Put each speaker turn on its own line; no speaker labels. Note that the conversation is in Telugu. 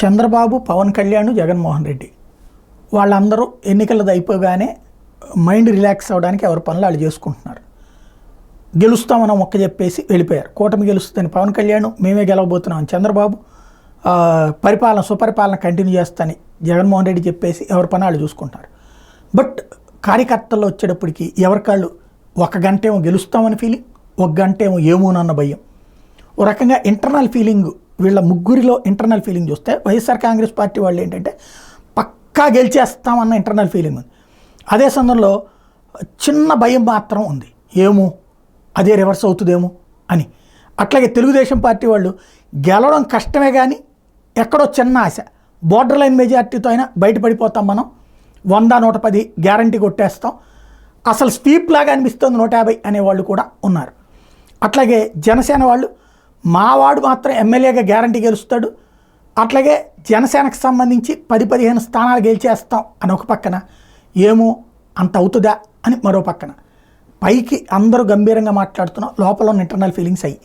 చంద్రబాబు, పవన్ కళ్యాణ్, జగన్మోహన్ రెడ్డి వాళ్ళందరూ ఎన్నికలది అయిపోగానే మైండ్ రిలాక్స్ అవ్వడానికి ఎవరి పనులు వాళ్ళు చేసుకుంటున్నారు. గెలుస్తామని మొక్క చెప్పేసి వెళ్ళిపోయారు. కూటమి గెలుస్తుందని పవన్ కళ్యాణ్, మేమే గెలవబోతున్నామని చంద్రబాబు, సుపరిపాలన కంటిన్యూ చేస్తానని జగన్మోహన్ రెడ్డి చెప్పేసి ఎవరి పని వాళ్ళు చూసుకుంటారు. బట్ కార్యకర్తల్లో వచ్చేటప్పటికి ఎవరికాళ్ళు ఒక గంట ఏమో గెలుస్తామని ఫీలింగ్, ఒక గంట ఏమో ఏమోనన్న భయం. ఓ రకంగా ఇంటర్నల్ ఫీలింగ్, వీళ్ళ ముగ్గురిలో ఇంటర్నల్ ఫీలింగ్ చూస్తే వైఎస్ఆర్ కాంగ్రెస్ పార్టీ వాళ్ళు ఏంటంటే పక్కా గెలిచేస్తామన్న ఇంటర్నల్ ఫీలింగ్ ఉంది. అదే సందర్భంలో చిన్న భయం మాత్రం ఉంది, ఏమో అదే రివర్స్ అవుతుందేమో అని. అట్లాగే తెలుగుదేశం పార్టీ వాళ్ళు గెలవడం కష్టమే కానీ ఎక్కడో చిన్న ఆశ, బోర్డర్ లైన్ మెజార్టీతో అయినా బయటపడిపోతాం, మనం 100-110 గ్యారంటీ కొట్టేస్తాం, అసలు స్వీప్ లాగా అనిపిస్తుంది 150 అనేవాళ్ళు కూడా ఉన్నారు. అట్లాగే జనసేన వాళ్ళు మావాడు మాత్రం ఎమ్మెల్యేగా గ్యారంటీ గెలుస్తాడు, అట్లాగే జనసేనకు సంబంధించి 10-15 స్థానాలు గెలిచేస్తాం అని ఒక పక్కన, ఏమో అంత అవుతుందా అని మరో పక్కన. పైకి అందరూ గంభీరంగా మాట్లాడుతున్నాం, లోపల ఉన్న ఇంటర్నల్ ఫీలింగ్స్ అయ్యి